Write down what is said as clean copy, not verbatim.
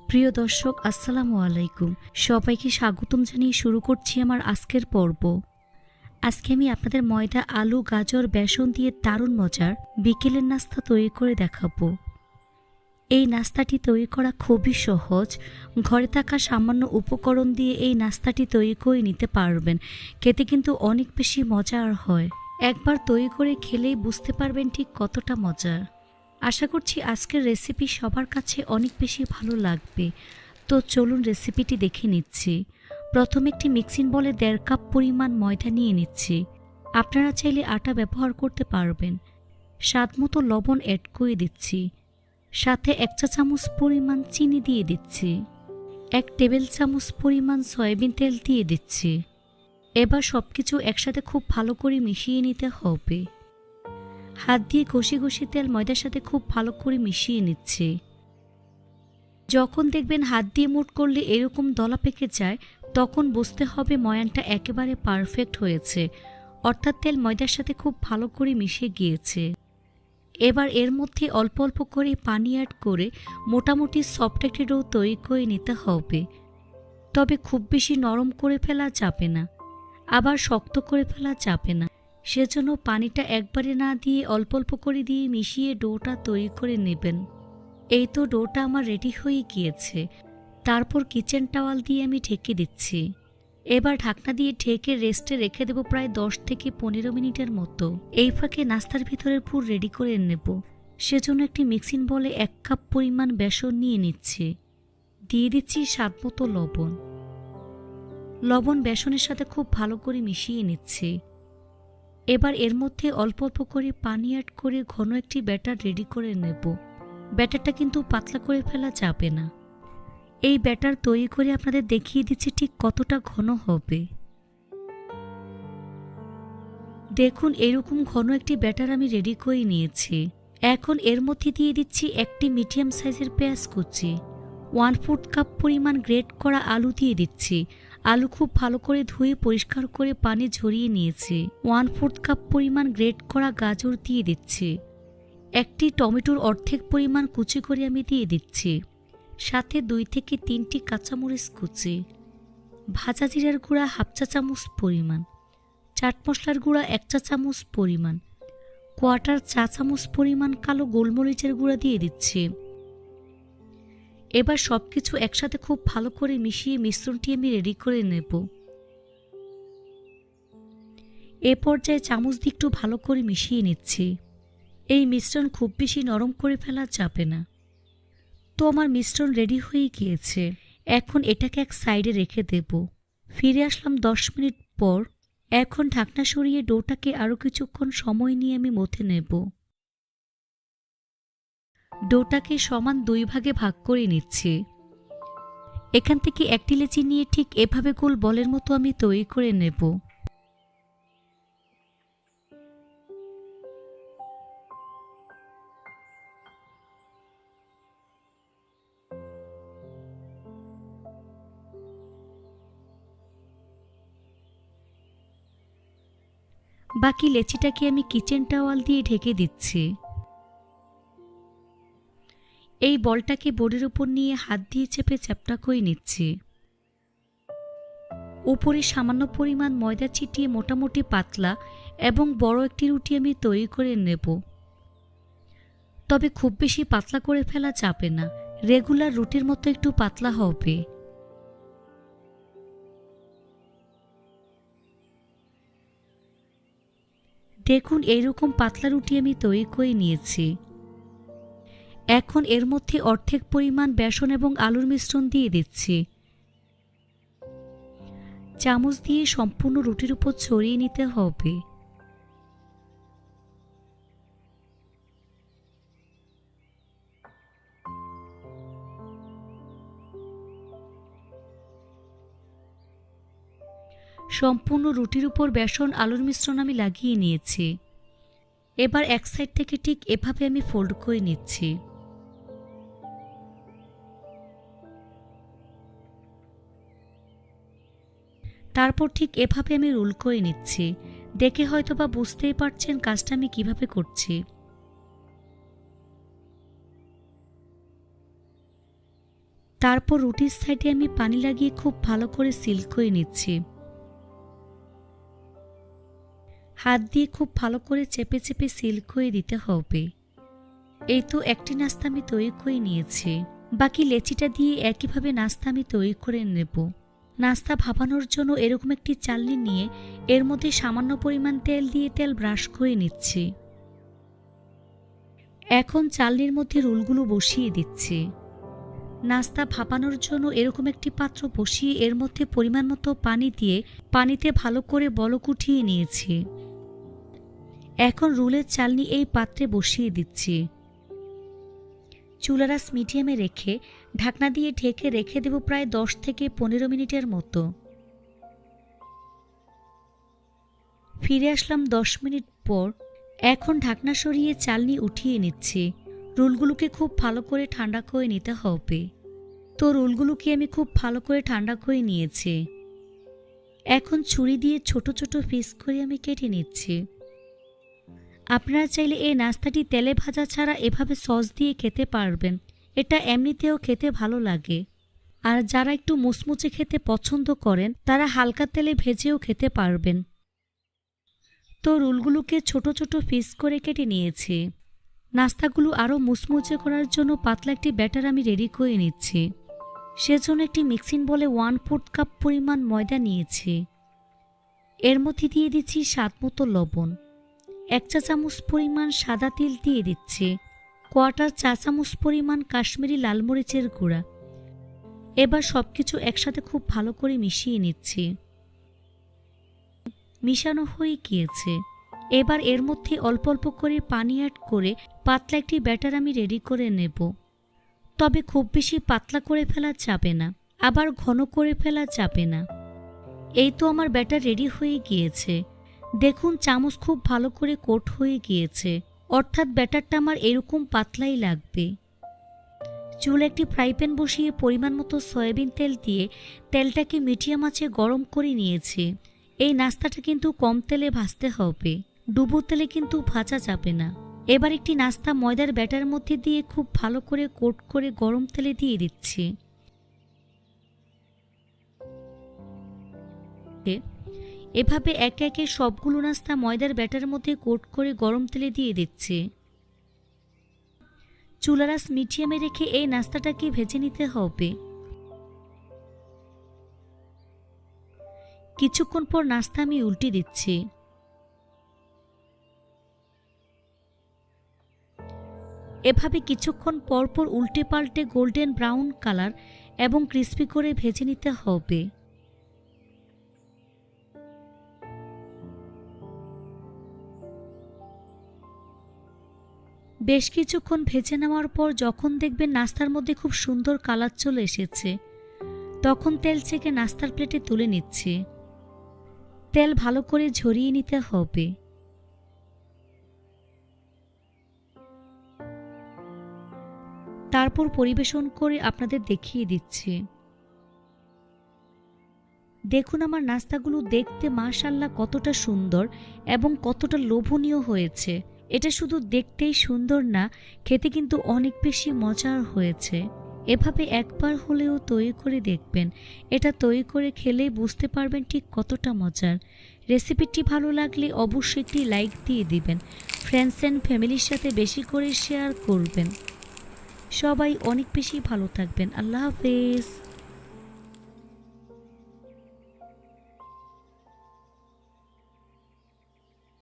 প্রিয় দর্শক, আসসালামু আলাইকুম। সবাইকে স্বাগতম জানিয়ে শুরু করছি আমার আজকের পর্ব। আজকে আমি আপনাদের ময়দা, আলু, গাজর, বেসন দিয়ে দারুণ মজার বিকেলের নাস্তা তৈরি করে দেখাবো। এই নাস্তাটি তৈরি করা খুবই সহজ। ঘরে থাকা সামান্য উপকরণ দিয়ে এই নাস্তাটি তৈরি করে নিতে পারবেন। খেতে কিন্তু অনেক বেশি মজার হয়। একবার তৈরি করে খেলেই বুঝতে পারবেন ঠিক কতটা মজার। আশা করছি আজকের রেসিপি সবার কাছে অনেক বেশি ভালো লাগবে। তো চলুন রেসিপিটি দেখে নিচ্ছি। প্রথমে একটি মিক্সিং বলে 1.5 কাপ পরিমাণ ময়দা নিয়ে নিচ্ছি। আপনারা চাইলে আটা ব্যবহার করতে পারবেন। স্বাদমতো লবণ অ্যাড করে দিচ্ছি। সাথে 1 চা চামচ পরিমাণ চিনি দিয়ে দিচ্ছি। 1 টেবিল চামচ পরিমাণ সয়াবিন তেল দিয়ে দিচ্ছি। এবার সবকিছু একসাথে খুব ভালো করে মিশিয়ে নিতে হবে। হাত দিয়ে ঘষে ঘষে তেল ময়দার সাথে খুব ভালো করে মিশিয়ে নিচ্ছে। যখন দেখবেন হাত দিয়ে মুঠ করলে এরকম দলা পেকে যায়, তখন বুঝতে হবে ময়ানটা একেবারে পারফেক্ট হয়েছে, অর্থাৎ তেল ময়দার সাথে খুব ভালো করে মিশে গিয়েছে। এবার এর মধ্যে অল্প অল্প করে পানি অ্যাড করে মোটামুটি সফট একটি ডো তৈরি করে নিতে হবে। তবে খুব বেশি নরম করে ফেলা যাবে না, আবার শক্ত করে ফেলা যাবে না। সেজন্য পানিটা একবারে না দিয়ে অল্প অল্প করে দিয়ে মিশিয়ে ডোটা তৈরি করে নেবেন। এই তো ডোটা আমার রেডি হয়ে গিয়েছে। তারপর কিচেন টাওয়াল দিয়ে আমি ঢেকে দিচ্ছি। এবার ঢাকনা দিয়ে ঢেকে রেস্টে রেখে দেবো প্রায় 10 থেকে 15 মিনিটের মতো। এই ফাঁকে নাস্তার ভিতরের পুর রেডি করে নেব। সেজন্য একটি মিক্সিং বলে 1 কাপ পরিমাণ বেসন নিয়ে নিচ্ছি। দিয়ে দিচ্ছি স্বাদমতো লবণ। লবণ বেসনের সাথে খুব ভালো করে মিশিয়ে নিচ্ছি। এবার এর মধ্যে অল্প অল্প করে পানি অ্যাড করে ঘন একটি ব্যাটার রেডি করে নেব। ব্যাটারটা কিন্তু পাতলা করে ফেলা যাবে না। এই ব্যাটার তৈরি করে আপনাদের দেখিয়ে দিচ্ছি ঠিক কতটা ঘন হবে। দেখুন, এরকম ঘন একটি ব্যাটার আমি রেডি করে নিয়েছি। এখন এর মধ্যে দিয়ে দিচ্ছি একটি মিডিয়াম সাইজের পেঁয়াজ কুচি। 1/4 কাপ পরিমাণ গ্রেট করা আলু দিয়ে দিচ্ছি। আলু খুব ভালো করে ধুয়ে পরিষ্কার করে পানি ঝরিয়ে নিয়েছি। 1/4 কাপ পরিমাণ গ্রেট করা গাজর দিয়ে দিচ্ছি। একটি টমেটোর অর্ধেক পরিমাণ কুচি করে আমি দিয়ে দিচ্ছি। সাথে 2 থেকে 3টি কাঁচামরিচ কুচি। ভাজা জিরার গুঁড়া 1/2 চা চামচ পরিমাণ। চাট মশলার গুঁড়া 1 চা চামচ পরিমাণ। 1/4 চা চামচ পরিমাণ কালো গোলমরিচের গুঁড়া দিয়ে দিচ্ছি। এবার সবকিছু একসাথে খুব ভালো করে মিশিয়ে মিশ্রণটি আমি রেডি করে নেব। এ পর্যায়ে চামচ দিয়ে একটু ভালো করে মিশিয়ে নিচ্ছি। এই মিশ্রণ খুব বেশি নরম করে ফেলা যাবে না। তো আমার মিশ্রণ রেডি হয়ে গিয়েছে। এখন এটাকে এক সাইডে রেখে দেব। ফিরে আসলাম 10 মিনিট পর। এখন ঢাকনা সরিয়ে ডোটাকে আরও কিছুক্ষণ সময় নিয়ে আমি মথে নেব। ডোটাকে সমান 2 ভাগে ভাগ করে নিচ্ছি। এখান থেকে একটি লেচি নিয়ে ঠিক এভাবে গোল বলের মতো আমি তৈরি করে নেব। বাকি লেচিটাকে আমি কিচেন টাওয়াল দিয়ে ঢেকে দিচ্ছি। এই বলটাকে বোর্ডের উপর নিয়ে হাত দিয়ে চেপে চ্যাপ্টা করে নিচ্ছি। উপরে সামান্য পরিমাণ ময়দা ছিটিয়ে মোটামুটি পাতলা এবং বড় একটি রুটি আমি তৈরি করে নেব। তবে খুব বেশি পাতলা করে ফেলা যাবে না, রেগুলার রুটির মতো একটু পাতলা হবে। দেখুন, এইরকম পাতলা রুটি আমি তৈরি করে নিয়েছি। এখন এর মধ্যে অর্ধেক পরিমাণ বেসন এবং আলুর মিশ্রণ দিয়ে দিচ্ছি। চামচ দিয়ে সম্পূর্ণ রুটির উপর ছড়িয়ে নিতে হবে। সম্পূর্ণ রুটির উপর বেসন আলুর মিশ্রণ আমি লাগিয়ে নিয়েছি। এবার এক সাইড থেকে ঠিক এভাবে আমি ফোল্ড করে নিচ্ছি। তারপর ঠিক এভাবে আমি রোল করে নিচ্ছি। দেখে হয়তোবা বুঝতেই পারছেন কাজটা আমি কিভাবে করছি। তারপর রুটির সাইডে আমি পানি লাগিয়ে খুব ভালো করে সিল করে নিচ্ছি। হাত দিয়ে খুব ভালো করে চেপে চেপে সিল করে দিতে হবে। এই তো একটি নাস্তা আমি তৈরি করে নিয়েছি। বাকি লেচিটা দিয়ে একইভাবে নাস্তা আমি তৈরি করে নেব। নাস্তা ভাপানোর জন্য এরকম একটি চালনি নিয়ে এর মধ্যে সামান্য পরিমাণ তেল দিয়ে তেল ব্রাশ করে নিচ্ছি। এখন চালনির মধ্যে রোলগুলো বসিয়ে দিচ্ছি। নাস্তা ভাপানোর জন্য এরকম একটি পাত্র বসিয়ে এর মধ্যে পরিমাণ মতো পানি দিয়ে পানিতে ভালো করে বলক উঠিয়ে নিয়েছি। এখন রোলের চালনি এই পাত্রে বসিয়ে দিচ্ছি। চুলার আঁচ মিডিয়ামে রেখে ঢাকনা দিয়ে ঢেকে রেখে দেব প্রায় 10 থেকে 15 মিনিটের মতো। ফিরে আসলাম 10 মিনিট পর। এখন ঢাকনা সরিয়ে চালনি উঠিয়ে নিচ্ছি। রোলগুলোকে খুব ভালো করে ঠান্ডা করে নিতে হবে। তো রোলগুলোকে আমি খুব ভালো করে ঠান্ডা করে নিয়েছি। এখন ছুরি দিয়ে ছোট ছোট পিস করে আমি কেটে নিচ্ছি। আপনারা চাইলে এই নাস্তাটি তেলে ভাজা ছাড়া এভাবে সস দিয়ে খেতে পারবেন। এটা এমনিতেও খেতে ভালো লাগে। আর যারা একটু মুচমুচে খেতে পছন্দ করেন তারা হালকা তেলে ভেজেও খেতে পারবেন। তো রোলগুলোকে ছোট ছোট পিস করে কেটে নিয়েছি। নাস্তাগুলো আরও মুচমুচে করার জন্য পাতলা একটি ব্যাটার আমি রেডি করে নিচ্ছি। সেজন্য একটি মিক্সিং বলে 1/4 কাপ পরিমাণ ময়দা নিয়েছি। এর মধ্যে দিয়ে দিচ্ছি স্বাদ মতো লবণ, 1 চা চামচ পরিমাণ সাদা তিল দিয়ে দিচ্ছি, 1/4 চা চামচ পরিমাণ কাশ্মীরি লাল মরিচের গুঁড়া। এবার সবকিছু একসাথে খুব ভালো করে মিশিয়ে নিচ্ছি। মিশানো হয়ে গিয়েছে। এবার এর মধ্যে অল্প অল্প করে পানি অ্যাড করে পাতলা একটি ব্যাটার আমি রেডি করে নেব। তবে খুব বেশি পাতলা করে ফেলা যাবে না, আবার ঘন করে ফেলা যাবে না। এই তো আমার ব্যাটার রেডি হয়ে গিয়েছে। দেখুন চামচ খুব ভালো করে কোট হয়ে গিয়েছে, অর্থাৎ ব্যাটারটা আমার এরকম পাতলাই লাগবে। চুলে একটি ফ্রাই প্যান বসিয়ে পরিমাণ মতো সয়াবিন তেল দিয়ে তেলটাকে মিডিয়াম আঁচে গরম করে নিয়েছি। এই নাস্তাটা কিন্তু কম তেলে ভাজতে হবে, ডুবো তেলে কিন্তু ভাজা যাবে না। এবার একটি নাস্তা ময়দার ব্যাটার মধ্যে দিয়ে খুব ভালো করে কোট করে গরম তেলে দিয়ে দিচ্ছি। এভাবে একে একে সবগুলো নাস্তা ময়দার ব্যাটার মধ্যে কোট করে গরম তেলে দিয়ে দিচ্ছি। চুলার আঁচ মিডিয়ামে রেখে এই নাস্তাটাকে ভেজে নিতে হবে। কিছুক্ষণ পর নাস্তা আমি উল্টে দিচ্ছি। এভাবে কিছুক্ষণ পর পর উল্টে পাল্টে গোল্ডেন ব্রাউন কালার এবং ক্রিস্পি করে ভেজে নিতে হবে। বেশ কিছুক্ষণ ভেজে নেওয়ার পর যখন দেখবেন নাস্তার মধ্যে খুব সুন্দর কালার চলে এসেছে, তখন তেল ছেঁকে নাস্তার প্লেটে তুলে নিচ্ছি। তেল ভালো করে ঝরিয়ে নিতে হবে। তারপর পরিবেশন করে আপনাদের দেখিয়ে দিচ্ছি। দেখুন আমার নাস্তাগুলো দেখতে মাশাআল্লাহ কতটা সুন্দর এবং কতটা লোভনীয় হয়েছে। এটা শুধু দেখতেই সুন্দর না, খেতে কিন্তু অনেক বেশি মজার হয়েছে। এভাবে একবার হলেও তৈরি করে দেখবেন। এটা তৈরি করে খেলেই বুঝতে পারবেন ঠিক কতটা মজার। রেসিপিটি ভালো লাগলে অবশ্যই একটি লাইক দিয়ে দিবেন। ফ্রেন্ডস অ্যান্ড ফ্যামিলির সাথে বেশি করে শেয়ার করবেন। সবাই অনেক বেশি ভালো থাকবেন। আল্লাহ হাফেজ।